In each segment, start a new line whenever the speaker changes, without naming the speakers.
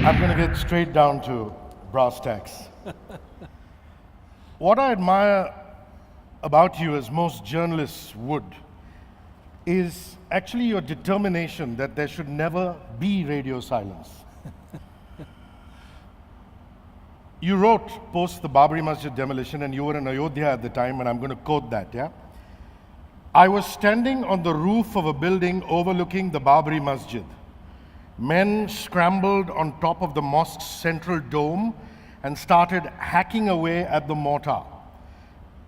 I'm going to get straight down to brass tacks. What I admire about you, as most journalists would, is actually your determination that there should never be radio silence. You wrote post the Babri Masjid demolition, and you were in Ayodhya at the time, and I'm going to quote that, yeah? I was standing on the roof of a building overlooking the Babri Masjid. Men scrambled on top of the mosque's central dome and started hacking away at the mortar.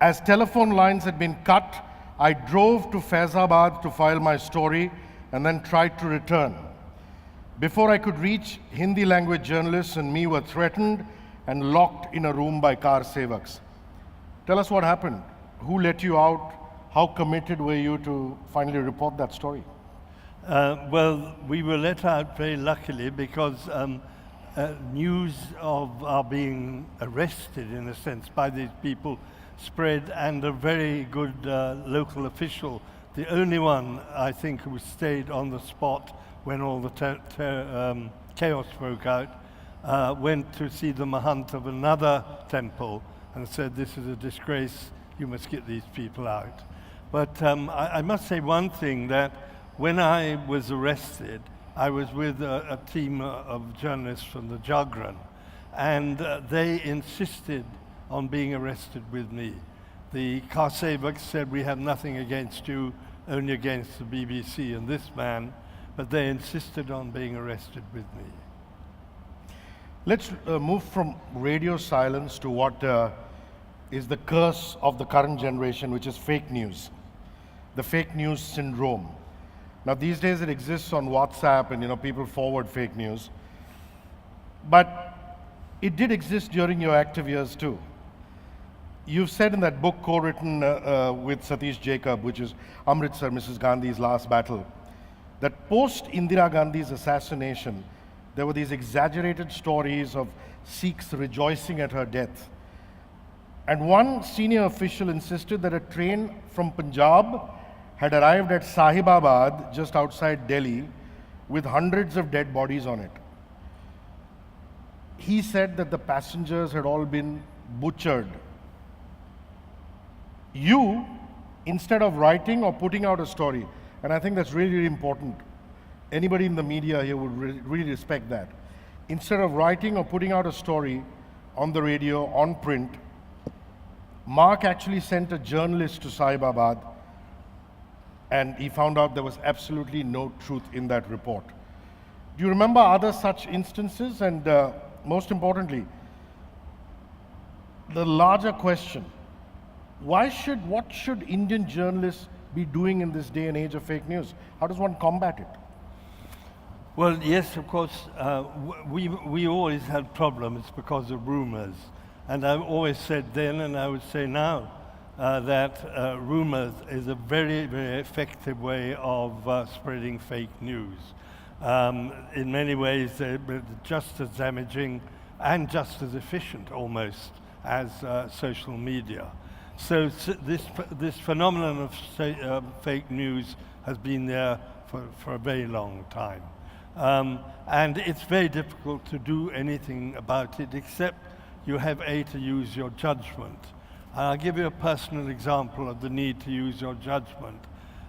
As telephone lines had been cut, I drove to Faizabad to file my story and then tried to return. Before I could reach, Hindi language journalists and me were threatened and locked in a room by car sevaks. Tell us what happened. Who let you out? How committed were you to finally report that story?
Well, we were let out very luckily because news of our being arrested, in a sense, by these people spread, and a very good local official, the only one, I think, who stayed on the spot when all the chaos broke out, went to see the mahant of another temple and said, "This is a disgrace, you must get these people out." But I must say one thing, that when I was arrested, I was with a team of journalists from the Jagran, and they insisted on being arrested with me. The car sevaks said, "We have nothing against you, only against the BBC and this man," but they insisted on being arrested with me.
Let's move from radio silence to what is the curse of the current generation, which is fake news, the fake news syndrome. Now, these days it exists on WhatsApp, and people forward fake news. But it did exist during your active years too. You've said in that book co-written with Satish Jacob, which is Amritsar, Mrs. Gandhi's Last Battle, that post Indira Gandhi's assassination, there were these exaggerated stories of Sikhs rejoicing at her death. And one senior official insisted that a train from Punjab had arrived at Sahibabad, just outside Delhi, with hundreds of dead bodies on it. He said that the passengers had all been butchered. You, instead of writing or putting out a story, and I think that's really, really important, anybody in the media here would really respect that. Instead of writing or putting out a story on the radio, on print, Mark actually sent a journalist to Sahibabad, and he found out there was absolutely no truth in that report. Do you remember other such instances? And most importantly, the larger question, what should Indian journalists be doing in this day and age of fake news? How does one combat it?
Well, yes, of course, we always had problems because of rumors. And I've always said then, and I would say now, that rumors is a very, very effective way of spreading fake news. In many ways, they're just as damaging and just as efficient, almost, as social media. So this phenomenon of fake news has been there for a very long time. And it's very difficult to do anything about it, except you have to use your judgment. I'll give you a personal example of the need to use your judgment.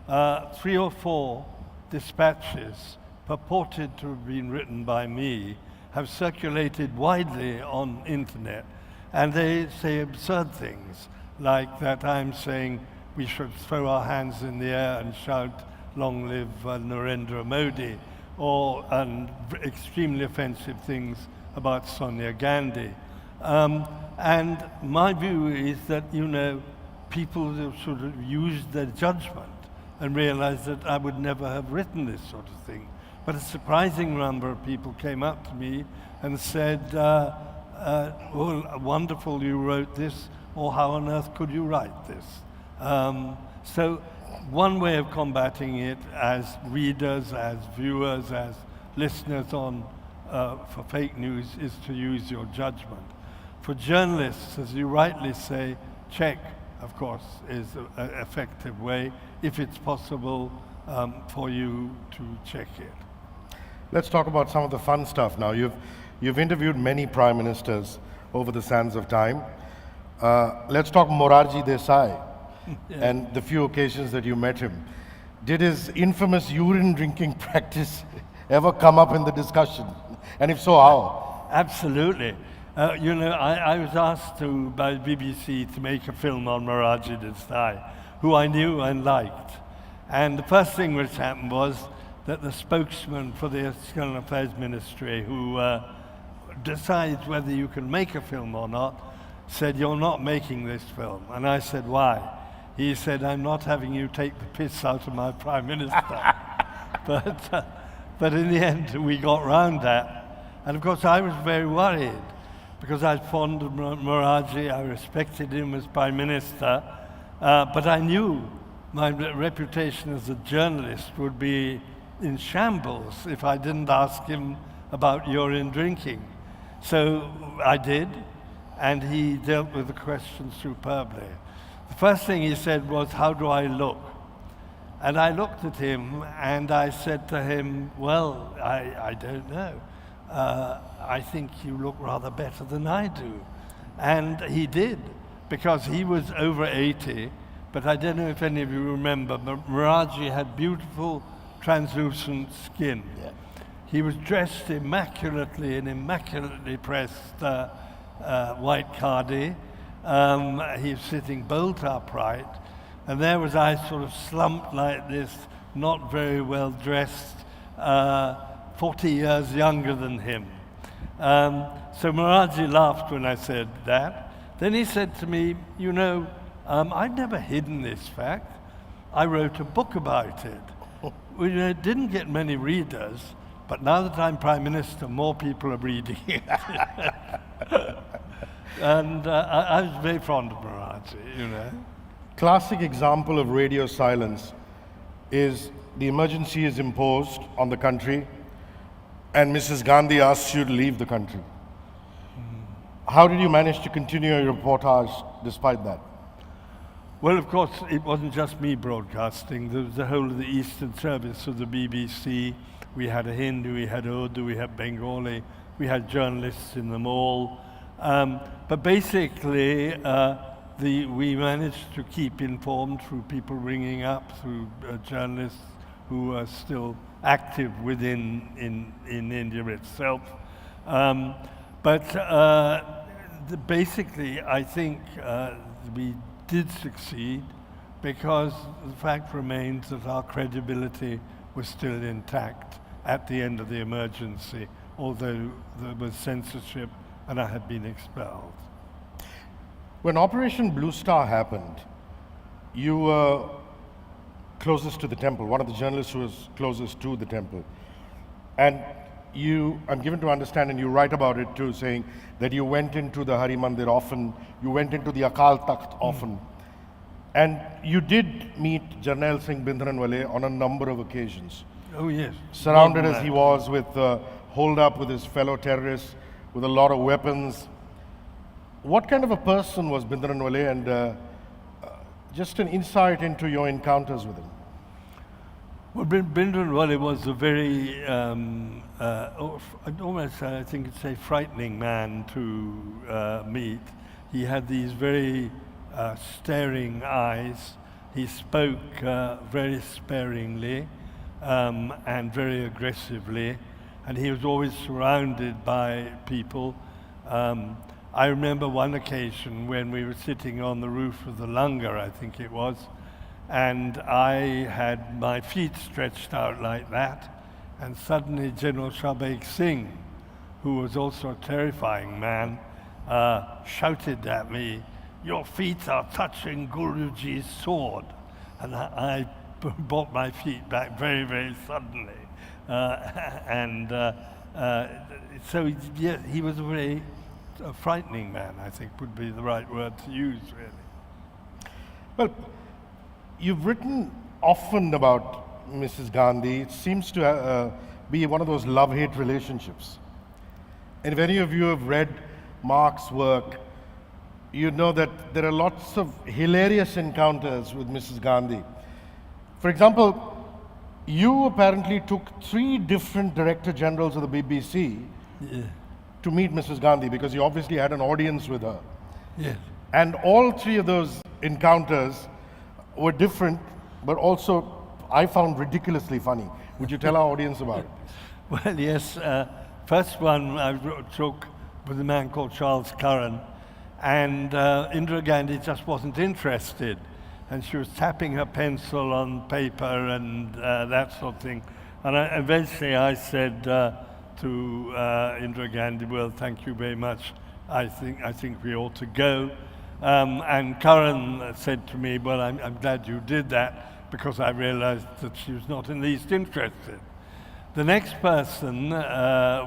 3 or 4 dispatches purported to have been written by me have circulated widely on internet, and they say absurd things, like that I'm saying we should throw our hands in the air and shout, "Long live Narendra Modi," or extremely offensive things about Sonia Gandhi. And my view is that, people should have used their judgment and realized that I would never have written this sort of thing. But a surprising number of people came up to me and said, "Well, wonderful you wrote this," or "How on earth could you write this?" So one way of combating it as readers, as viewers, as listeners for fake news is to use your judgment. For journalists, as you rightly say, check, of course, is an effective way, if it's possible for you to check it.
Let's talk about some of the fun stuff now. You've You've interviewed many prime ministers over the sands of time. Let's talk Morarji Desai and the few occasions that you met him. Did his infamous urine drinking practice ever come up in the discussion? And if so, how?
Absolutely. You know, I was asked by BBC to make a film on Morarji Desai, who I knew and liked. And the first thing which happened was that the spokesman for the External Affairs Ministry, who decides whether you can make a film or not, said, "You're not making this film." And I said, "Why?" He said, "I'm not having you take the piss out of my Prime Minister." But in the end, we got round that. And of course, I was very worried because I was fond of Morarji, I respected him as Prime Minister, but I knew my reputation as a journalist would be in shambles if I didn't ask him about urine drinking. So I did, and he dealt with the question superbly. The first thing he said was, "How do I look?" And I looked at him and I said to him, "Well, I don't know. I think you look rather better than I do." And he did, because he was over 80, but I don't know if any of you remember, but Morarji had beautiful translucent skin. Yeah. He was dressed immaculately in immaculately pressed white khadi. He was sitting bolt upright, and there was I sort of slumped like this, not very well dressed, 40 years younger than him. So Morarji laughed when I said that. Then he said to me, "You know, I'd never hidden this fact. I wrote a book about it." Well, it didn't get many readers, but now that I'm Prime Minister, more people are reading it. And I was very fond of Morarji, you know.
Classic example of radio silence is the emergency is imposed on the country and Mrs. Gandhi asks you to leave the country. How did you manage to continue your reportage despite that?
Well, of course, it wasn't just me broadcasting. There was the whole of the Eastern Service of the BBC. We had a Hindu, we had Urdu, we had Bengali, we had journalists in them all. But basically, we managed to keep informed through people ringing up, through journalists who are still active within in India itself. Basically, I think we did succeed because the fact remains that our credibility was still intact at the end of the emergency, although there was censorship and I had been expelled.
When Operation Blue Star happened, you were closest to the temple, one of the journalists who was closest to the temple. And I'm given to understand, and you write about it too, saying that you went into the Hari Mandir often, you went into the Akal Takht often. And you did meet Jarnail Singh Bhindranwale on a number of occasions.
Oh yes.
Surrounded as he was with, holed up with his fellow terrorists, with a lot of weapons. What kind of a person was Bhindranwale, and just an insight into your encounters with him?
Well, Bhindranwale was a very, almost I think you'd say frightening man to meet. He had these very staring eyes. He spoke very sparingly and very aggressively, and he was always surrounded by people. I remember one occasion when we were sitting on the roof of the langar, I think it was, and I had my feet stretched out like that, and suddenly General Shabaik Singh, who was also a terrifying man, shouted at me, "Your feet are touching Guruji's sword." And I brought my feet back very, very suddenly. So yeah, he was a frightening man, I think would be the right word to use, really.
Well, you've written often about Mrs. Gandhi. It seems to be one of those love-hate relationships. And if any of you have read Mark's work, you know that there are lots of hilarious encounters with Mrs. Gandhi. For example, you apparently took 3 different director generals of the BBC to meet Mrs. Gandhi because you obviously had an audience with her.
Yes.
And all three of those encounters were different, but also I found ridiculously funny. Would you tell our audience about it?
Well, yes. First one I took with a man called Charles Curran, and Indira Gandhi just wasn't interested. And she was tapping her pencil on paper and that sort of thing. And eventually I said to Indira Gandhi, well, thank you very much. I think we ought to go. And Curran said to me, well, I'm glad you did that because I realized that she was not in the least interested. The next person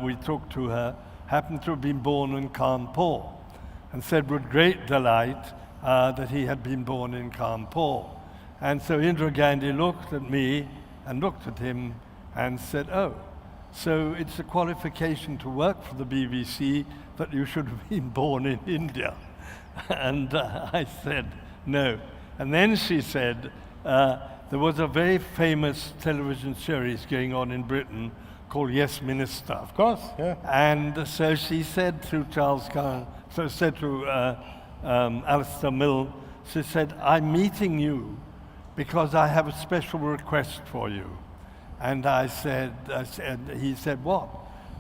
we took to her happened to have been born in Kanpur and said with great delight that he had been born in Kanpur. And so Indira Gandhi looked at me and looked at him and said, oh, so it's a qualification to work for the BBC that you should have been born in India. And I said, no. And then she said, there was a very famous television series going on in Britain called Yes Minister.
Of course, yeah.
And so she said to Charles Curran, so said to Alistair Mill, she said, I'm meeting you because I have a special request for you. And I said, he said, what?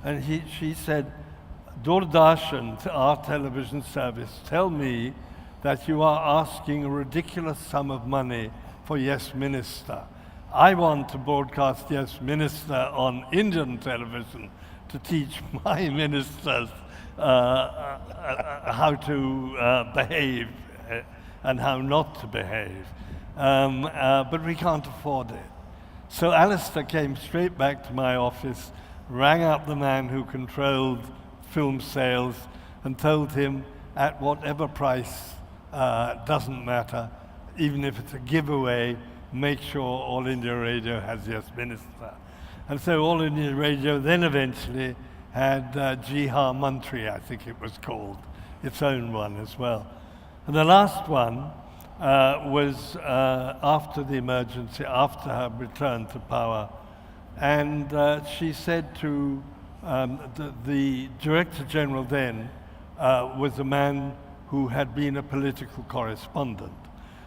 And she said, Doordarshan, our television service, tell me that you are asking a ridiculous sum of money for Yes Minister. I want to broadcast Yes Minister on Indian television to teach my ministers how to behave and how not to behave. But we can't afford it. So Alistair came straight back to my office, rang up the man who controlled film sales and told him at whatever price, doesn't matter, even if it's a giveaway, make sure All India Radio has Yes Minister. And so All India Radio then eventually had Jihar Mantri, I think it was called, its own one as well. And the last one was after the emergency, after her return to power. And she said to the Director General then was a man who had been a political correspondent.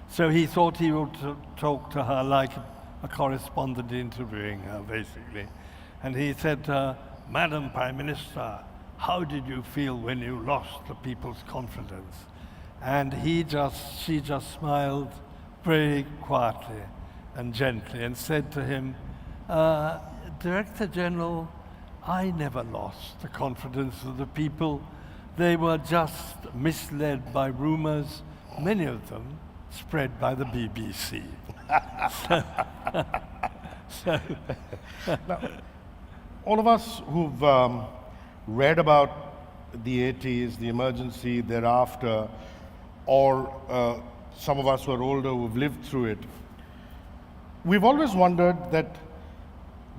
So he thought he would talk to her like a correspondent interviewing her, basically. And he said to her, Madam Prime Minister, how did you feel when you lost the people's confidence? And she just smiled very quietly and gently and said to him, Director General, I never lost the confidence of the people. They were just misled by rumors, many of them spread by the BBC.
Now, all of us who've read about the 80s, the emergency thereafter, or some of us who are older who've lived through it, we've always wondered that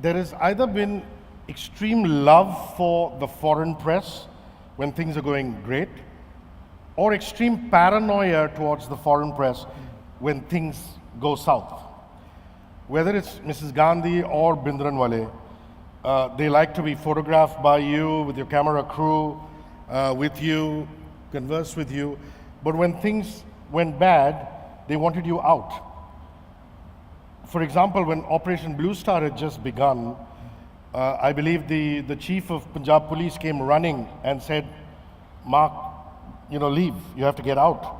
there has either been extreme love for the foreign press when things are going great, or extreme paranoia towards the foreign press when things go south. Whether it's Mrs. Gandhi or Bhindranwale, they like to be photographed by you, with your camera crew, with you, converse with you. But when things went bad, they wanted you out. For example, when Operation Blue Star had just begun, I believe the chief of Punjab Police came running and said, Mark, leave, you have to get out.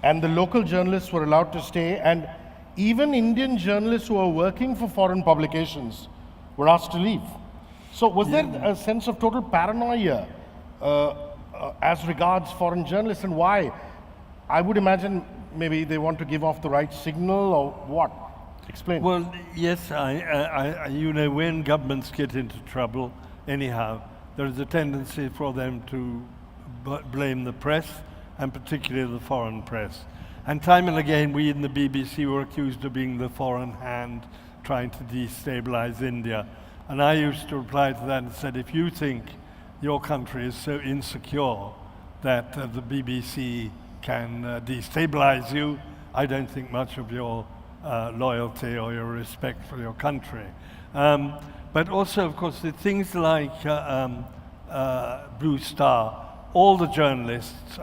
And the local journalists were allowed to stay, and even Indian journalists who are working for foreign publications were asked to leave. So was there a sense of total paranoia as regards foreign journalists, and why? I would imagine maybe they want to give off the right signal, or what? Explain.
Well, yes, when governments get into trouble, anyhow, there is a tendency for them to blame the press, and particularly the foreign press. And time and again, we in the BBC were accused of being the foreign hand trying to destabilize India. And I used to reply to that and said, if you think your country is so insecure that the BBC can destabilize you, I don't think much of your loyalty or your respect for your country. But also, of course, the things like Blue Star, all the journalists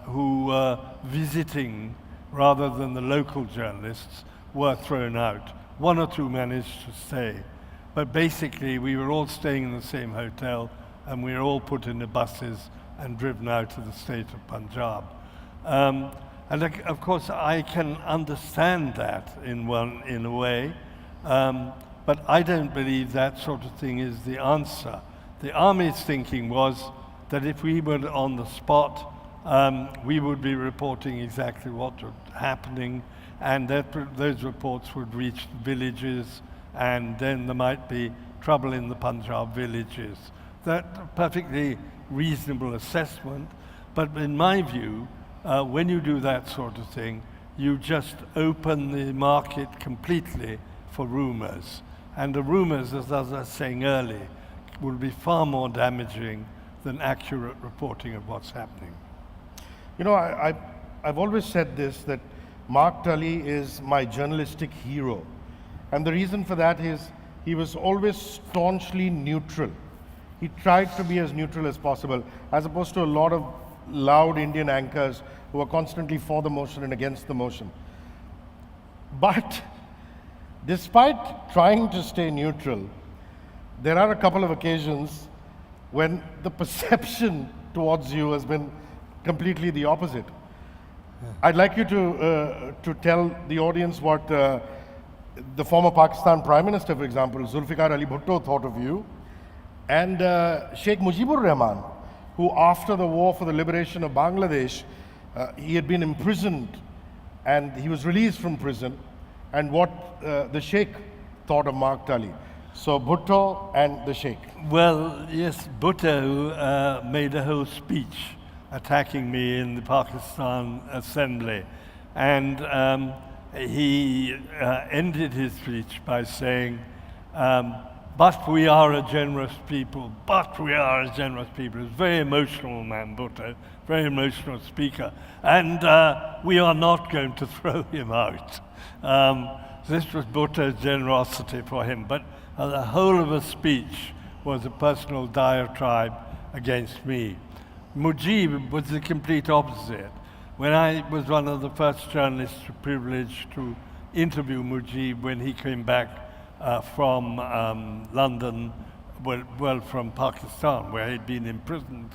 who were visiting rather than the local journalists were thrown out. One or two managed to stay. But basically, we were all staying in the same hotel, and we were all put in the buses and driven out to the state of Punjab. And of course, I can understand that in a way, but I don't believe that sort of thing is the answer. The army's thinking was that if we were on the spot, we would be reporting exactly what was happening, and that those reports would reach villages, and then there might be trouble in the Punjab villages. That's a perfectly reasonable assessment, but in my view, when you do that sort of thing, you just open the market completely for rumors. And the rumors, as I was saying earlier, will be far more damaging than accurate reporting of what's happening.
You know, I've always said this, that Mark Tully is my journalistic hero. And the reason for that is he was always staunchly neutral. He tried to be as neutral as possible, as opposed to a lot of loud Indian anchors who are constantly for the motion and against the motion. But despite trying to stay neutral, there are a couple of occasions when the perception towards you has been completely the opposite. I'd like you to tell the audience what the former Pakistan Prime Minister, for example, Zulfikar Ali Bhutto, thought of you, and Sheikh Mujibur Rahman, who after the war for the liberation of Bangladesh, he had been imprisoned and he was released from prison, and what the Sheikh thought of Mark Tully. So Bhutto and the Sheikh.
Well, yes, Bhutto made a whole speech attacking me in the Pakistan Assembly, and he ended his speech by saying, but we are a generous people, but we are a generous people. He's a very emotional man, Bhutto, very emotional speaker, and we are not going to throw him out. This was Bhutto's generosity for him, but the whole of his speech was a personal diatribe against me. Mujib was the complete opposite. When I was one of the first journalists privileged to interview Mujib when he came back from London, well, from Pakistan, where he'd been imprisoned,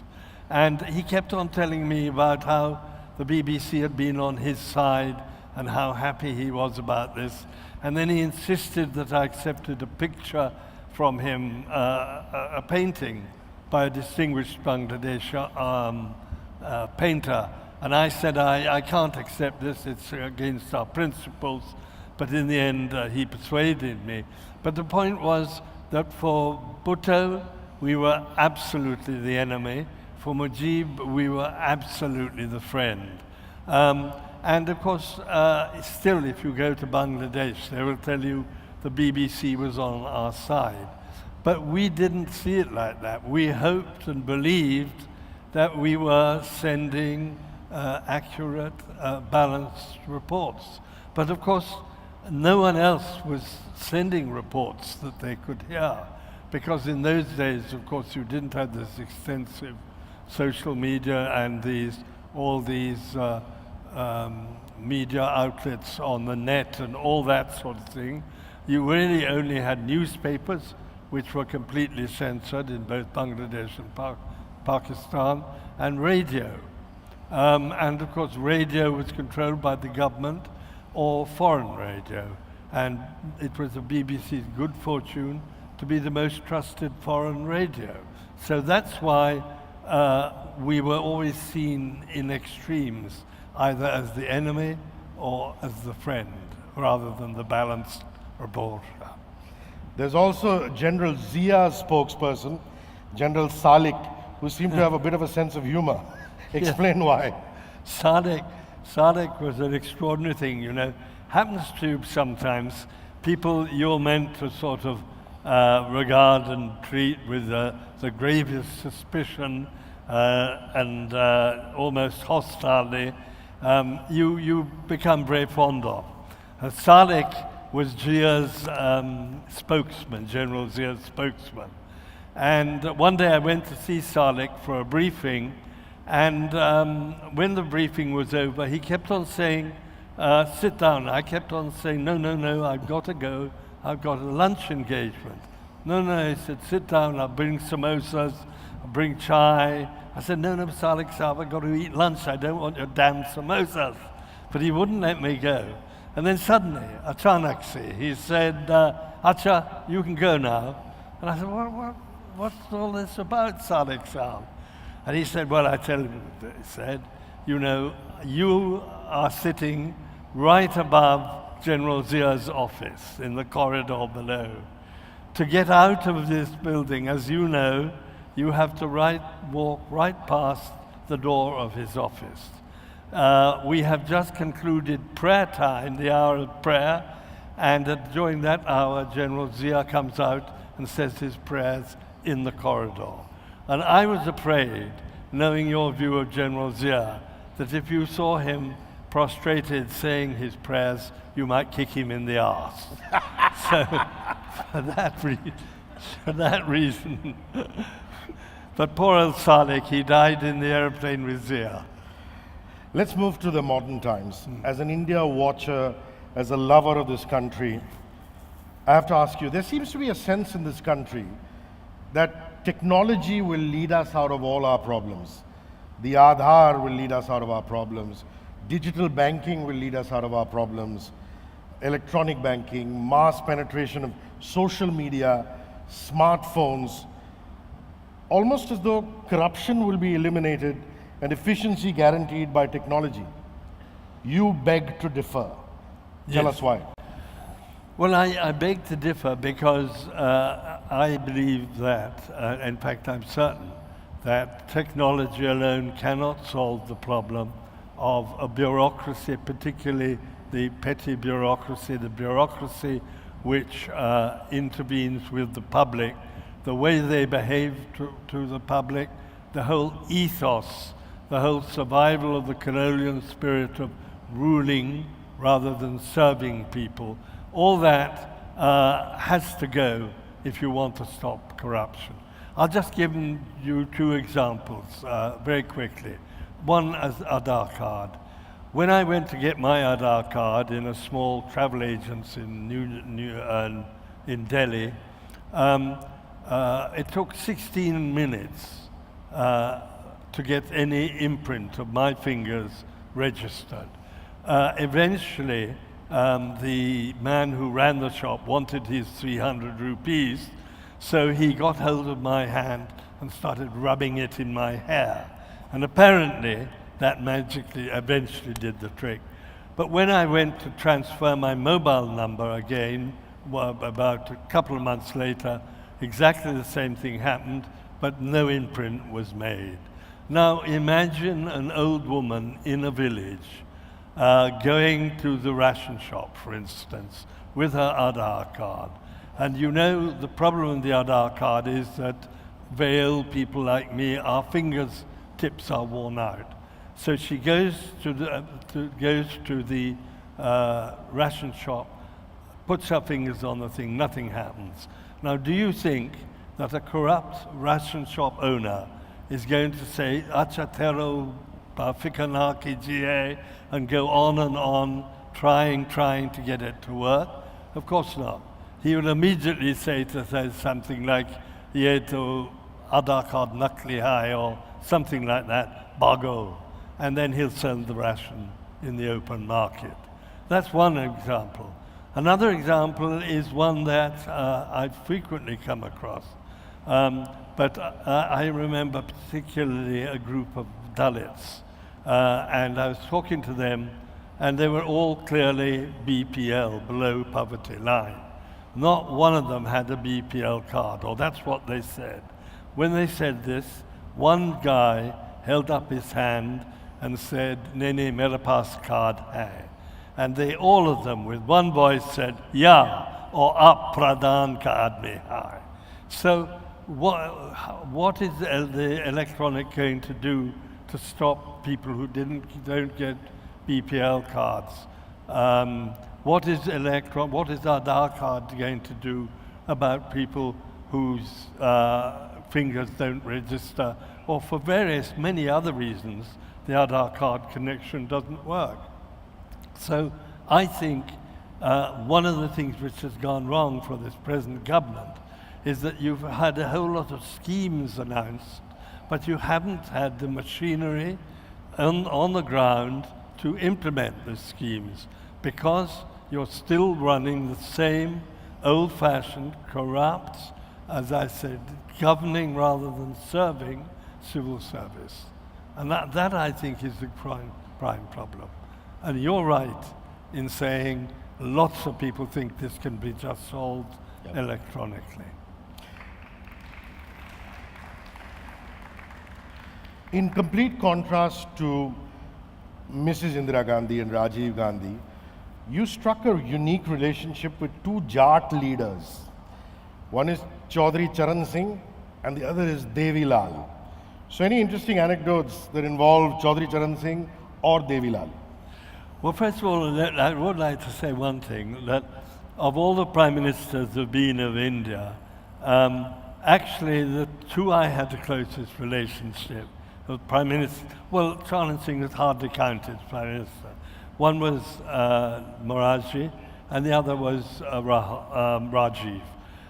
and he kept on telling me about how the BBC had been on his side and how happy he was about this. And then he insisted that I accepted a picture from him, a painting by a distinguished Bangladeshi painter. And I said, I can't accept this, it's against our principles. But in the end, he persuaded me. But the point was that for Bhutto, we were absolutely the enemy. For Mujib, we were absolutely the friend. And of course, still, if you go to Bangladesh, they will tell you the BBC was on our side. But we didn't see it like that. We hoped and believed that we were sending accurate, balanced reports. But of course, no one else was sending reports that they could hear. Because in those days, of course, you didn't have this extensive social media and all these media outlets on the net and all that sort of thing. You really only had newspapers, which were completely censored in both Bangladesh and Pakistan, and radio. And of course, radio was controlled by the government or foreign radio. And it was the BBC's good fortune to be the most trusted foreign radio. So that's why we were always seen in extremes, either as the enemy or as the friend, rather than the balanced reporter.
There's also General Zia's spokesperson, General Salik, who seemed to have a bit of a sense of humor. Explain why.
Sadiq was an extraordinary thing, you know. Happens to sometimes people you're meant to sort of regard and treat with the gravest suspicion and almost hostilely, you become very fond of. Sadiq was Zia's spokesman, General Zia's spokesman. And one day I went to see Salik for a briefing, and when the briefing was over, he kept on saying, sit down. I kept on saying, no, no, no, I've got to go. I've got a lunch engagement. No, no, he said, sit down, I'll bring samosas, I'll bring chai. I said, no, no, Salik Saab, I've got to eat lunch. I don't want your damn samosas. But he wouldn't let me go. And then suddenly, Achanaksi, he said, Acha, you can go now. And I said, what's all this about, Salik Saab? And he said, well, I tell you, he said, you know, you are sitting right above General Zia's office in the corridor below. To get out of this building, as you know, you have to walk right past the door of his office. We have just concluded prayer time, the hour of prayer, and during that hour, General Zia comes out and says his prayers in the corridor. And I was afraid, knowing your view of General Zia, that if you saw him prostrated saying his prayers, you might kick him in the arse. So, for that reason. But poor old Salik, he died in the airplane with Zia.
Let's move to the modern times. As an India watcher, as a lover of this country, I have to ask you, there seems to be a sense in this country that technology will lead us out of all our problems. The Aadhaar will lead us out of our problems. Digital banking will lead us out of our problems. Electronic banking, mass penetration of social media, smartphones, almost as though corruption will be eliminated and efficiency guaranteed by technology. You beg to differ. Tell us why.
Well, I beg to differ because I believe that, in fact, I'm certain that technology alone cannot solve the problem of a bureaucracy, particularly the petty bureaucracy, the bureaucracy which intervenes with the public, the way they behave to the public, the whole ethos, the whole survival of the colonial spirit of ruling rather than serving people. All that has to go if you want to stop corruption. I'll just give you two examples very quickly. One is Aadhaar card. When I went to get my Aadhaar card in a small travel agency in Delhi, it took 16 minutes to get any imprint of my fingers registered. Eventually, the man who ran the shop wanted his 300 rupees, so he got hold of my hand and started rubbing it in my hair. And apparently, that magically eventually did the trick. But when I went to transfer my mobile number again, well, about a couple of months later, exactly the same thing happened, but no imprint was made. Now imagine an old woman in a village going to the ration shop, for instance, with her Aadhaar card. And you know the problem with the Aadhaar card is that very old people like me, our fingers tips are worn out. So she goes to the ration shop, puts her fingers on the thing, nothing happens. Now, do you think that a corrupt ration shop owner is going to say, "Acha tero fikana kijiye," and go on, trying to get it to work? Of course not. He will immediately say something like, "Ye to Aadhaar card nakli hai," or something like that, "Bago," and then he'll sell the ration in the open market. That's one example. Another example is one that I frequently come across. But I remember particularly a group of Dalits, and I was talking to them, and they were all clearly BPL, below poverty line. Not one of them had a BPL card, or that's what they said. When they said this, one guy held up his hand and said, "Nene, mera paas card hai." And they, all of them, with one voice said, "Yeah," or "Aap pradhan ka aadmi hai." So what is the electronic going to do to stop people who don't get BPL cards? What is Aadhaar card going to do about people whose fingers don't register, or for many other reasons, the Aadhaar card connection doesn't work. So I think one of the things which has gone wrong for this present government is that you've had a whole lot of schemes announced, but you haven't had the machinery on the ground to implement the schemes, because you're still running the same old-fashioned, corrupt, as I said, governing rather than serving civil service. And that I think is the prime problem. And you're right in saying lots of people think this can be just solved electronically.
In complete contrast to Mrs. Indira Gandhi and Rajiv Gandhi, you struck a unique relationship with two Jat leaders. One is Chaudhry Charan Singh and the other is Devi Lal. So any interesting anecdotes that involve Chaudhry Charan Singh or Devi Lal?
Well, first of all, I would like to say one thing, that of all the prime ministers who have been of India, actually the two I had the closest relationship, the prime minister, well, Charan Singh is hardly counted as prime minister. One was Morarji, and the other was Rajiv.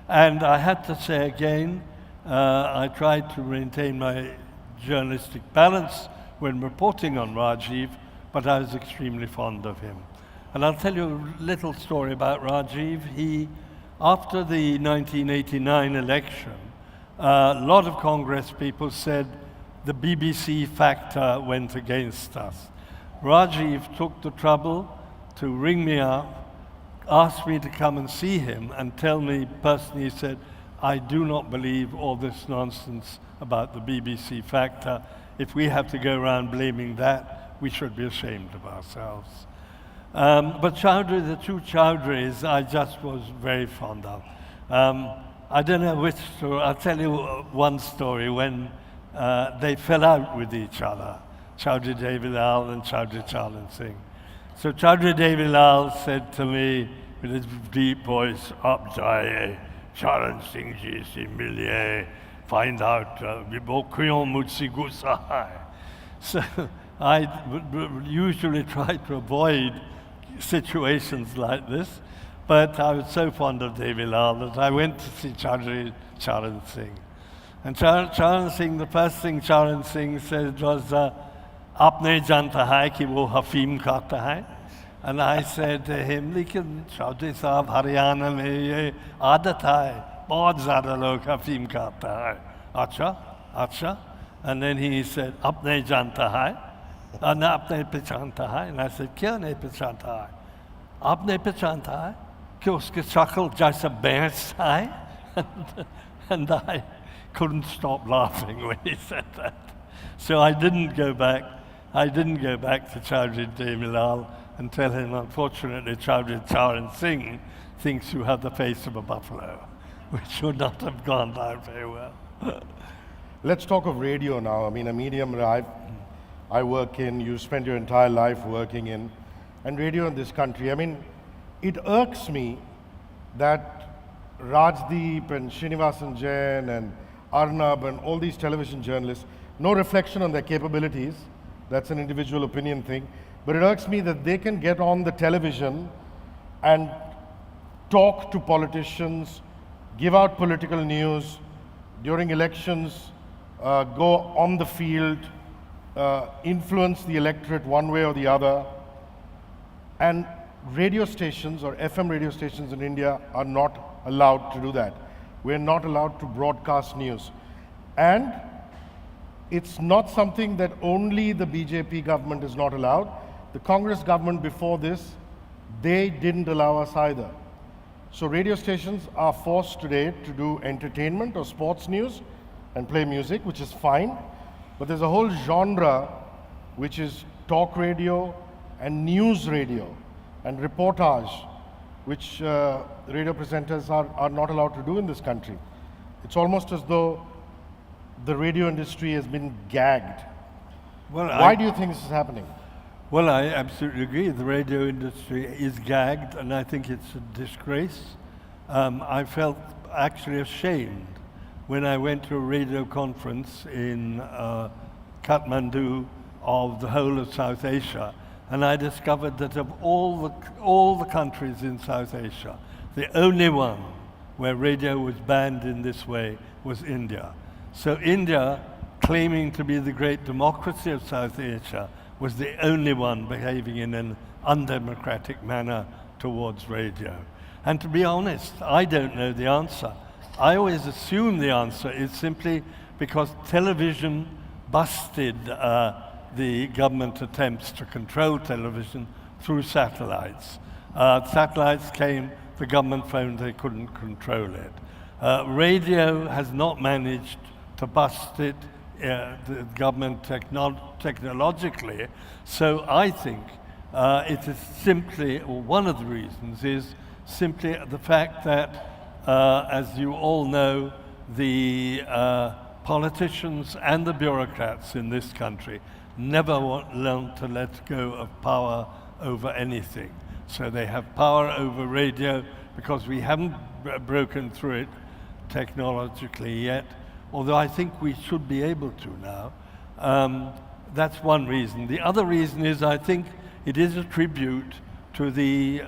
And I had to say again, I tried to maintain my journalistic balance when reporting on Rajiv, but I was extremely fond of him. And I'll tell you a little story about Rajiv. He, after the 1989 election, a lot of Congress people said the BBC factor went against us. Rajiv took the trouble to ring me up, asked me to come and see him, and tell me personally, he said, I do not believe all this nonsense about the BBC factor. If we have to go around blaming that, we should be ashamed of ourselves. But Chowdhury, the two Chowdhurys, I just was very fond of. I don't know which story, I'll tell you one story when they fell out with each other, Chaudhry Devi Lal and Chaudhry Charan Singh. So Chaudhry Devi Lal said to me with his deep voice, "Up jaiye, Charan Singh ji se miliye, find out wo kyun mujhse gussa hai." So I would usually try to avoid situations like this, but I was so fond of Devi Lal that I went to see Chaudhry Charan Singh. And Charan Singh, the first thing Charan Singh said was, "Aapne janta hai ki wo hafeem khata hai?" And I said to him, "Lekin Chaudhry Sahab, Haryana mein ye aadat hai, bahut zyada log hafeem khata hai." "Acha, acha." And then he said, "Aapne janta hai?" "Na apne pehchanta hai." And I said, "Kya nahi pehchanta hai?" "Aapne pehchanta hai ki uski shakl jaisa bhains hai?" And I couldn't stop laughing when he said that. So I didn't go back to Chaudhry Devi Lal and tell him, unfortunately, Chaudhry Charan Singh thinks you have the face of a buffalo, which would not have gone down very well.
Let's talk of radio now. I mean, a medium I work in, you spend your entire life working in, and radio in this country. I mean, it irks me that Rajdeep and Srinivasan Jain and Arnab and all these television journalists, no reflection on their capabilities, that's an individual opinion thing, but it irks me that they can get on the television and talk to politicians, give out political news, during elections, go on the field, influence the electorate one way or the other. And radio stations or FM radio stations in India are not allowed to do that. We're not allowed to broadcast news. And it's not something that only the BJP government is not allowed. The Congress government before this, they didn't allow us either. So radio stations are forced today to do entertainment or sports news and play music, which is fine. But there's a whole genre which is talk radio and news radio and reportage, which radio presenters are not allowed to do in this country. It's almost as though the radio industry has been gagged.
Well,
Why do you think this is happening?
Well, I absolutely agree. The radio industry is gagged, and I think it's a disgrace. I felt actually ashamed when I went to a radio conference in Kathmandu of the whole of South Asia, and I discovered that of all the countries in South Asia, the only one where radio was banned in this way was India. So India, claiming to be the great democracy of South Asia, was the only one behaving in an undemocratic manner towards radio. And to be honest, I don't know the answer. I always assume the answer is simply because television busted the government attempts to control television through satellites. Satellites came, the government found they couldn't control it. Radio has not managed to bust it, the government technologically, so I think it is simply, or one of the reasons is simply the fact that, as you all know, the politicians and the bureaucrats in this country never learned to let go of power over anything. So they have power over radio because we haven't broken through it technologically yet, although I think we should be able to now. That's one reason. The other reason is I think it is a tribute to the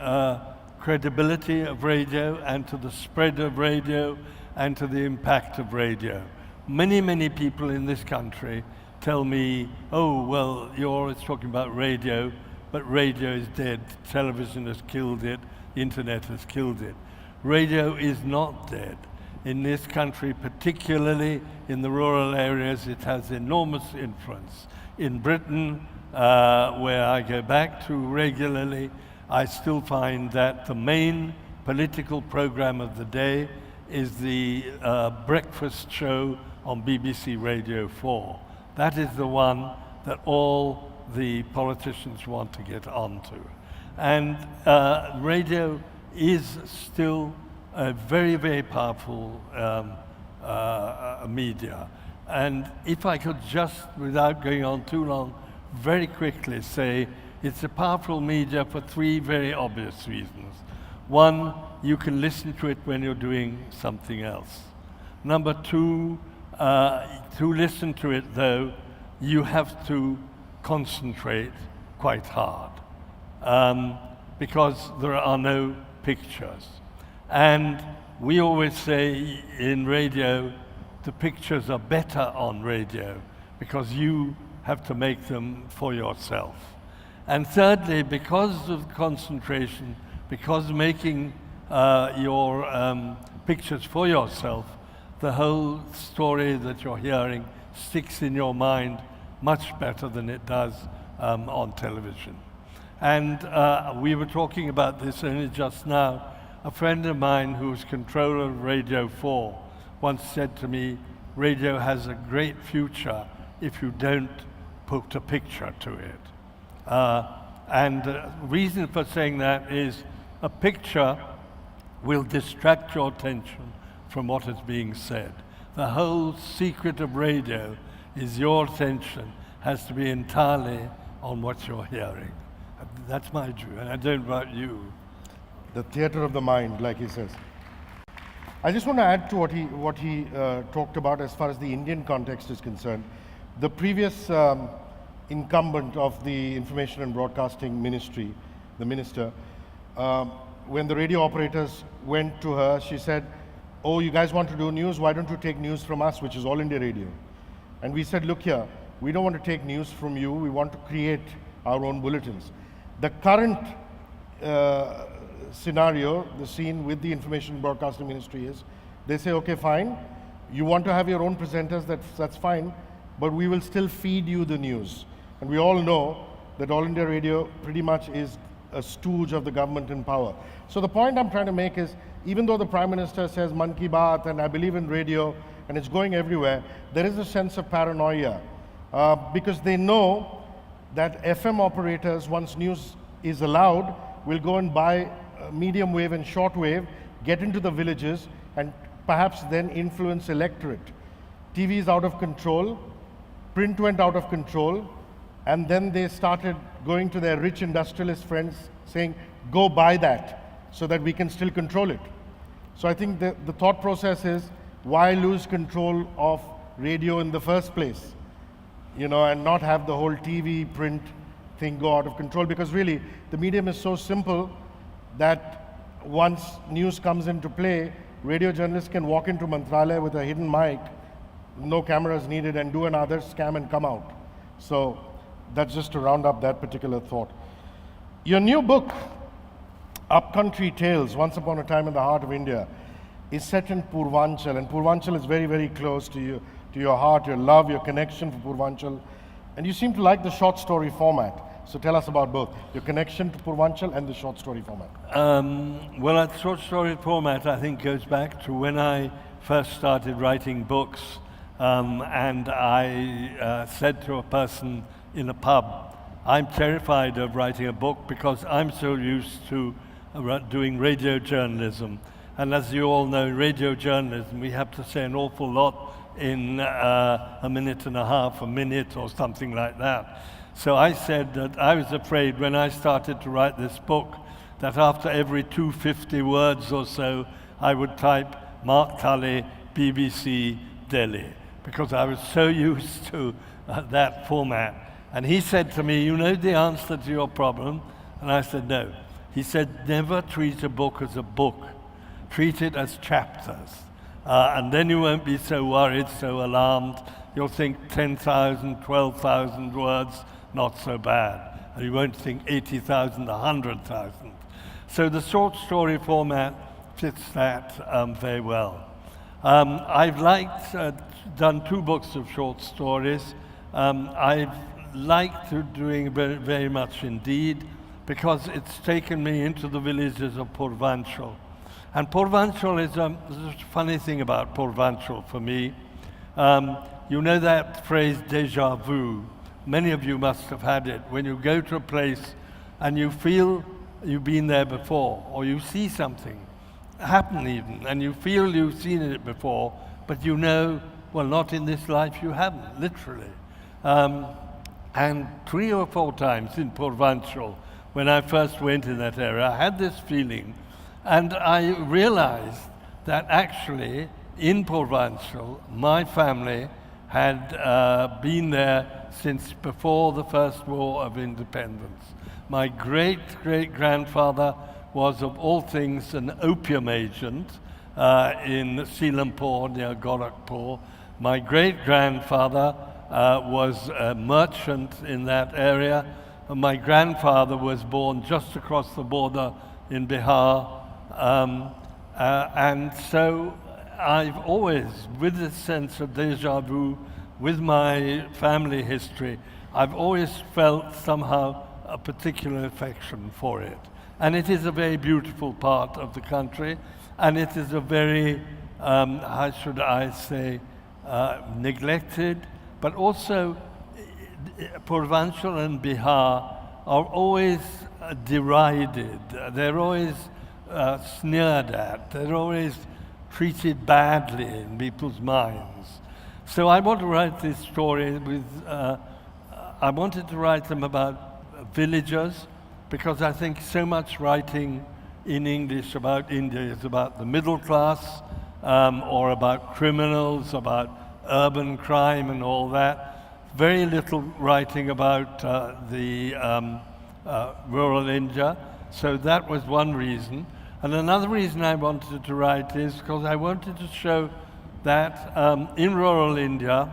credibility of radio and to the spread of radio and to the impact of radio. Many, many people in this country tell me, oh, well, you're always talking about radio, but radio is dead. Television has killed it. The internet has killed it. Radio is not dead. In this country, particularly in the rural areas, it has enormous influence. In Britain, where I go back to regularly, I still find that the main political program of the day is the breakfast show on BBC Radio 4. That is the one that all the politicians want to get onto. And radio is still a very, very powerful media. And if I could just, without going on too long, very quickly say it's a powerful media for three very obvious reasons. One, you can listen to it when you're doing something else. Number two, to listen to it though, you have to concentrate quite hard because there are no pictures. And we always say in radio, the pictures are better on radio because you have to make them for yourself. And thirdly, because of concentration, because making your pictures for yourself, the whole story that you're hearing sticks in your mind much better than it does on television. And we were talking about this only just now. A friend of mine who was controller of Radio 4 once said to me, radio has a great future if you don't put a picture to it. And the reason for saying that is a picture will distract your attention from what is being said. The whole secret of radio is your attention has to be entirely on what you're hearing. That's my view, and I don't know about you.
The theater of the mind, like he says. I just want to add to what he talked about as far as the Indian context is concerned. The previous incumbent of the Information and Broadcasting Ministry, the minister, when the radio operators went to her, she said, oh, you guys want to do news? Why don't you take news from us, which is All India Radio? And we said, look here, we don't want to take news from you. We want to create our own bulletins. The current scenario, the scene with the Information and Broadcasting Ministry is, they say, okay, fine, you want to have your own presenters, that's fine, but we will still feed you the news. And we all know that All India Radio pretty much is a stooge of the government in power. So the point I'm trying to make is, even though the Prime Minister says Man Ki Baat and I believe in radio and it's going everywhere, there is a sense of paranoia because they know that FM operators, once news is allowed, will go and buy medium wave and short wave, get into the villages and perhaps then influence electorate. TV is out of control, print went out of control, and then they started going to their rich industrialist friends saying, go buy that so that we can still control it. So I think the thought process is, why lose control of radio in the first place? You know, and not have the whole TV, print thing go out of control, because really the medium is so simple that once news comes into play, radio journalists can walk into Mantralaya with a hidden mic, no cameras needed, and do another scam and come out. So that's just to round up that particular thought. Your new book, Upcountry Tales, Once Upon a Time in the Heart of India, is set in Purvanchal, and Purvanchal is very, very close to you, to your heart, your love, your connection for Purvanchal. And you seem to like the short story format. So tell us about both, your connection to Purvanchal and the short story format.
Well, that short story format, I think, goes back to when I first started writing books. And I said to a person in a pub, I'm terrified of writing a book because I'm so used to doing radio journalism. And as you all know, in radio journalism, we have to say an awful lot in a minute and a half, a minute or something like that. So I said that I was afraid when I started to write this book that after every 250 words or so, I would type Mark Tully, BBC, Delhi, because I was so used to that format. And he said to me, you know the answer to your problem? And I said, no. He said, never treat a book as a book. Treat it as chapters. And then you won't be so worried, so alarmed. You'll think 10,000, 12,000 words, not so bad. And you won't think 80,000, 100,000. So the short story format fits that very well. I've done 2 books of short stories. I've liked doing very, very much indeed, because it's taken me into the villages of Purvanchal. And Purvanchal is a funny thing about Purvanchal for me. You know that phrase, déjà vu? Many of you must have had it. When you go to a place and you feel you've been there before, or you see something happen even, and you feel you've seen it before, but you know, well, not in this life you haven't, literally. And 3 or 4 times in Purvanchal, when I first went in that area, I had this feeling, and I realized that actually in Purvanchal, my family had been there since before the First War of Independence. My great-great-grandfather was, of all things, an opium agent in Selampur near Gorakhpur. My great-grandfather was a merchant in that area. And my grandfather was born just across the border in Bihar. And so I've always, with this sense of déjà vu, with my family history, I've always felt somehow a particular affection for it. And it is a very beautiful part of the country, and it is a very, how should I say, neglected, but also Purvanchal and Bihar are always derided. They're always sneered at. They're always treated badly in people's minds. So I want to write this story with, I wanted to write them about villagers, because I think so much writing in English about India is about the middle class, or about criminals, about urban crime and all that. Very little writing about rural India. So that was one reason. And another reason I wanted to write is because I wanted to show that in rural India,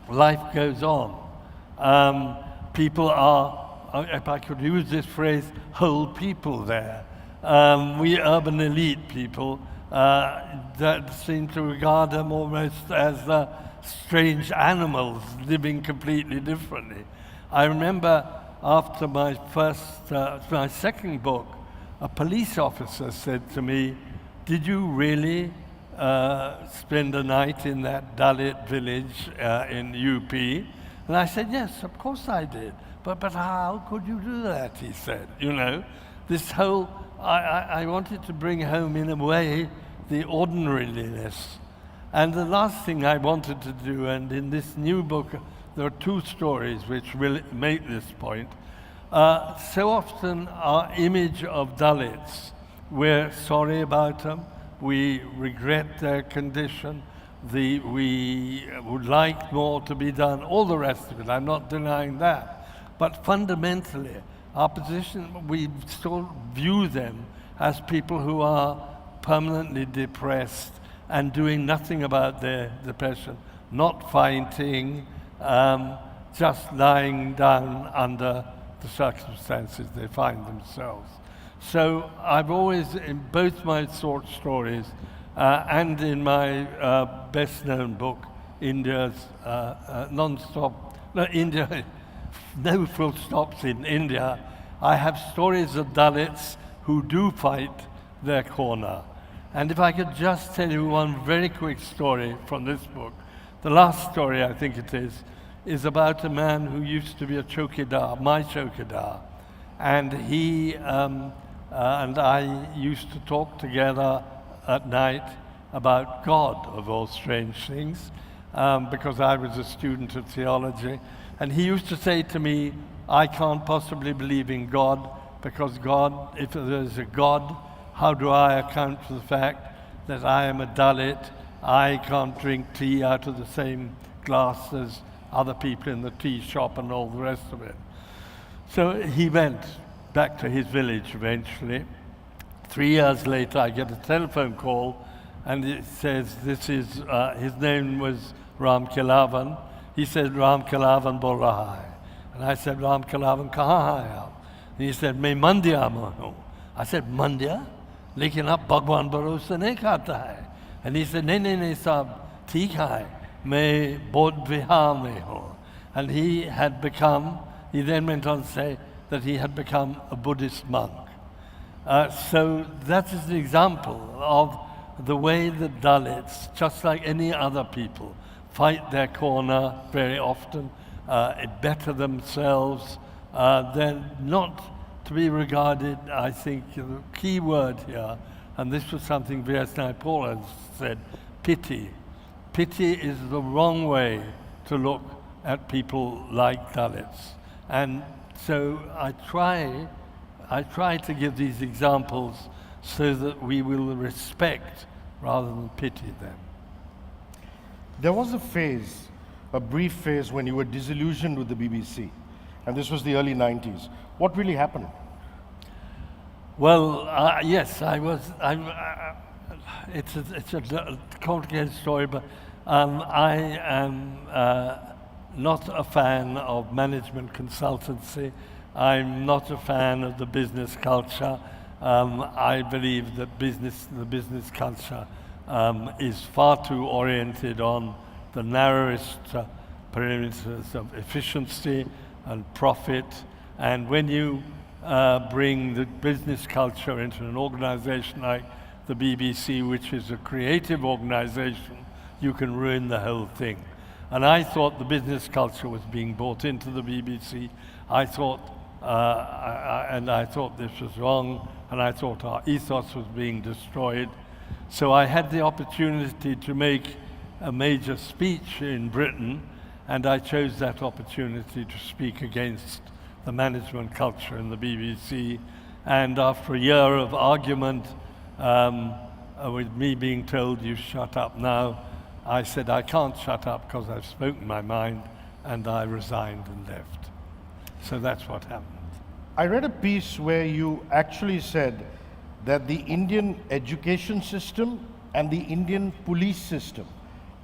life goes on. People are, if I could use this phrase, whole people there. We urban elite people that seem to regard them almost as strange animals living completely differently. I remember after my second book, a police officer said to me, "Did you really spend a night in that Dalit village in UP?" And I said, "Yes, of course I did. But how could you do that?" He said. You know, this whole, I wanted to bring home in a way the ordinariness. And the last thing I wanted to do, and in this new book there are 2 stories which will make this point. So often our image of Dalits, we're sorry about them, we regret their condition, we would like more to be done, all the rest of it. I'm not denying that. But fundamentally, our position, we still view them as people who are permanently depressed and doing nothing about their depression, not fighting, just lying down under the circumstances they find themselves. So I've always, in both my short stories and in my best-known book, India's India, no full stops in India, I have stories of Dalits who do fight their corner. And if I could just tell you one very quick story from this book, the last story, I think it is about a man who used to be a chowkidar, my chowkidar. And he and I used to talk together at night about God, of all strange things, because I was a student of theology. And he used to say to me, I can't possibly believe in God, because God, if there's a God, how do I account for the fact that I am a Dalit, I can't drink tea out of the same glass as other people in the tea shop and all the rest of it. So he went back to his village eventually. 3 years later, I get a telephone call, and it says, this is, his name was Ram Kilavan. He said, Ram Kilavan bol raha hai. And I said, Ram Kilavan kahan hai aap? And he said, main Mandya mein hu. I said, Mandya? Lekin aap Bhagwan bharosa nahi khata hai. And he said, nahi, sahab, theek hai. Main Bodh Vihar mein hu. And he then went on to say that he had become a Buddhist monk. So that is the example of the way that Dalits, just like any other people, fight their corner very often, better themselves. They're not to be regarded, I think, the key word here, and this was something V.S. Naipaul has said, pity. Pity is the wrong way to look at people like Dalits. And so I try to give these examples so that we will respect rather than pity them.
There was a brief phase when you were disillusioned with the BBC, and this was the early 90s. What really happened?
Well, yes, I was. It's a complicated story, but I am not a fan of management consultancy. I'm not a fan of the business culture. I believe that the business culture is far too oriented on the narrowest perimeters of efficiency and profit. And when you bring the business culture into an organization like the BBC, which is a creative organization, you can ruin the whole thing. And I thought the business culture was being brought into the BBC. I thought this was wrong, and I thought our ethos was being destroyed. So I had the opportunity to make a major speech in Britain, and I chose that opportunity to speak against the management culture in the BBC. And after a year of argument, with me being told, you shut up now, I said, I can't shut up because I've spoken my mind, and I resigned and left. So that's what happened.
I read a piece where you actually said that the Indian education system and the Indian police system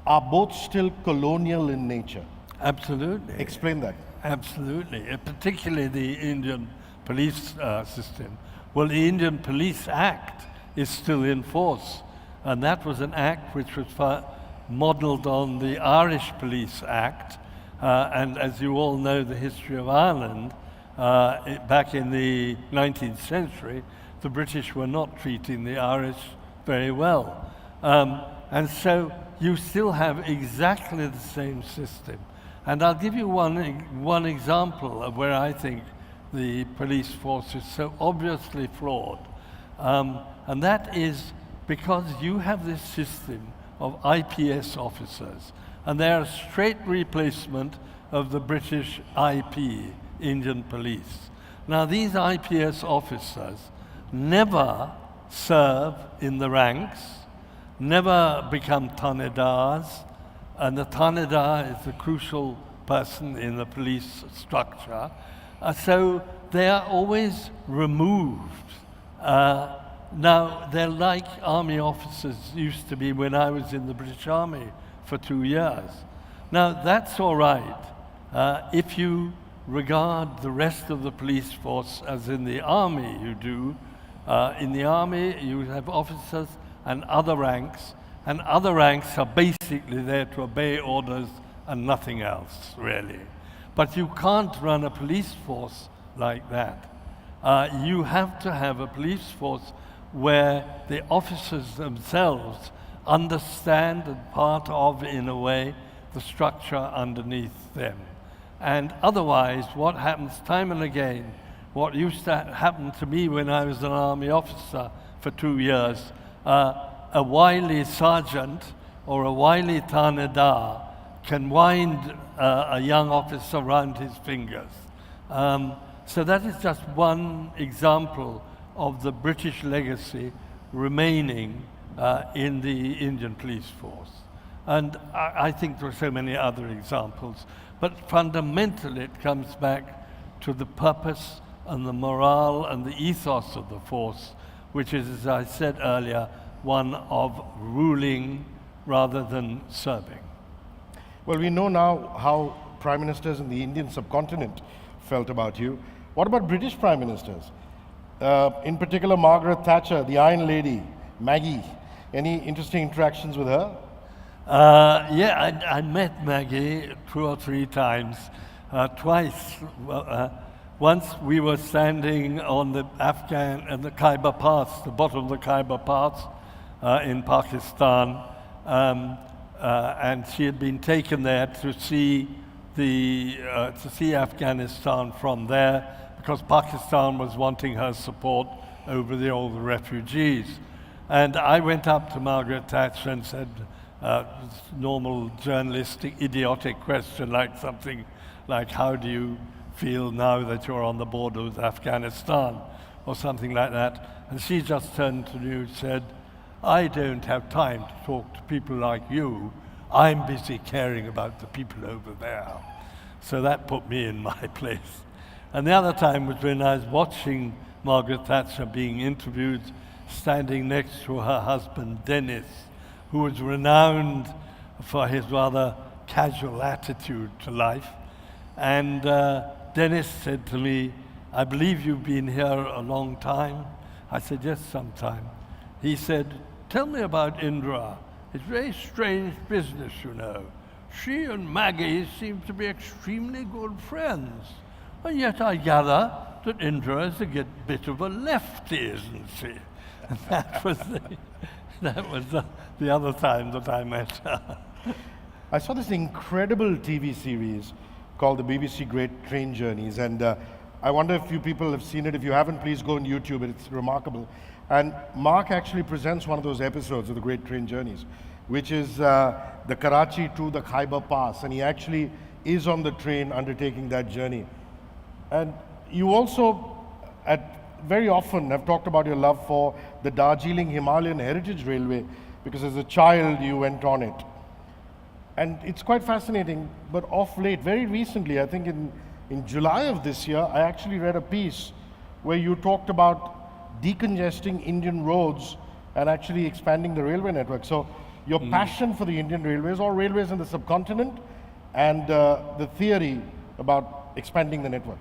are both still colonial in nature.
Absolutely.
Explain that.
Absolutely, particularly the Indian police system. Well, the Indian Police Act is still in force, and that was an act which was modeled on the Irish Police Act. And as you all know, the history of Ireland, back in the 19th century, the British were not treating the Irish very well. And so you still have exactly the same system. And I'll give you one example of where I think the police force is so obviously flawed. And that is because you have this system of IPS officers, and they're a straight replacement of the British IP, Indian Police. Now, these IPS officers never serve in the ranks, never become Thanedars, and the Thanedar is the crucial person in the police structure. So they are always removed. Now, they're like army officers used to be when I was in the British Army for 2 years. Now, that's all right if you regard the rest of the police force as in the army you do. In the army, you have officers and other ranks are basically there to obey orders and nothing else, really. But you can't run a police force like that. You have to have a police force where the officers themselves understand and part of, in a way, the structure underneath them. And otherwise, what happens time and again, what used to happen to me when I was an army officer for 2 years, a wily sergeant or a wily Thanedar can wind a young officer around his fingers. So that is just one example of the British legacy remaining in the Indian police force. And I think there are so many other examples. But fundamentally, it comes back to the purpose and the morale and the ethos of the force, which is, as I said earlier, one of ruling rather than serving.
Well, we know now how prime ministers in the Indian subcontinent felt about you. What about British prime ministers? In particular, Margaret Thatcher, the Iron Lady, Maggie. Any interesting interactions with her?
Yeah, I met Maggie 2 or 3 times, twice. Once we were standing on the Afghan and the Khyber Pass, the bottom of the Khyber Pass in Pakistan, and she had been taken there to see Afghanistan from there, because Pakistan was wanting her support over all the refugees. And I went up to Margaret Thatcher and said, normal journalistic, idiotic question, like something like, how do you feel now that you're on the border with Afghanistan, or something like that. And she just turned to me and said, I don't have time to talk to people like you. I'm busy caring about the people over there. So that put me in my place. And the other time was when I was watching Margaret Thatcher being interviewed, standing next to her husband, Dennis, who was renowned for his rather casual attitude to life. And Dennis said to me, I believe you've been here a long time. I said, yes, some time. He said, tell me about Indira. It's a very strange business, you know. She and Maggie seem to be extremely good friends. And yet I gather that Indira is a bit of a lefty, isn't she? And that was the other time that I met her.
I saw this incredible TV series called the BBC Great Train Journeys, and I wonder if you people have seen it. If you haven't, please go on YouTube. It's remarkable. And Mark actually presents one of those episodes of the Great Train Journeys, which is the Karachi to the Khyber Pass, and he actually is on the train undertaking that journey. And you also, very often, have talked about your love for the Darjeeling Himalayan Heritage Railway, because as a child you went on it. And it's quite fascinating, but of late, very recently, I think in July of this year, I actually read a piece where you talked about decongesting Indian roads and actually expanding the railway network. So your passion for the Indian railways, or railways in the subcontinent, and the theory about expanding the network.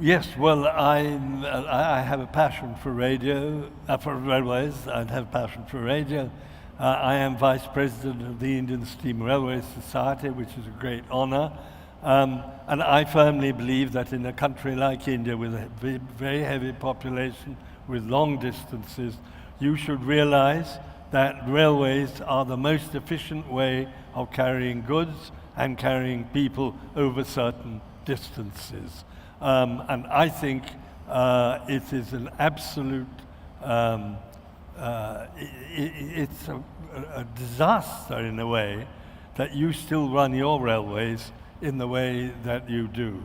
Yes, well, I have a passion for radio, for railways. I have a passion for radio. I am Vice President of the Indian Steam Railway Society, which is a great honor. And I firmly believe that in a country like India, with a very heavy population, with long distances, you should realize that railways are the most efficient way of carrying goods and carrying people over certain distances. And I think it is an absolute, it's a disaster in a way that you still run your railways in the way that you do,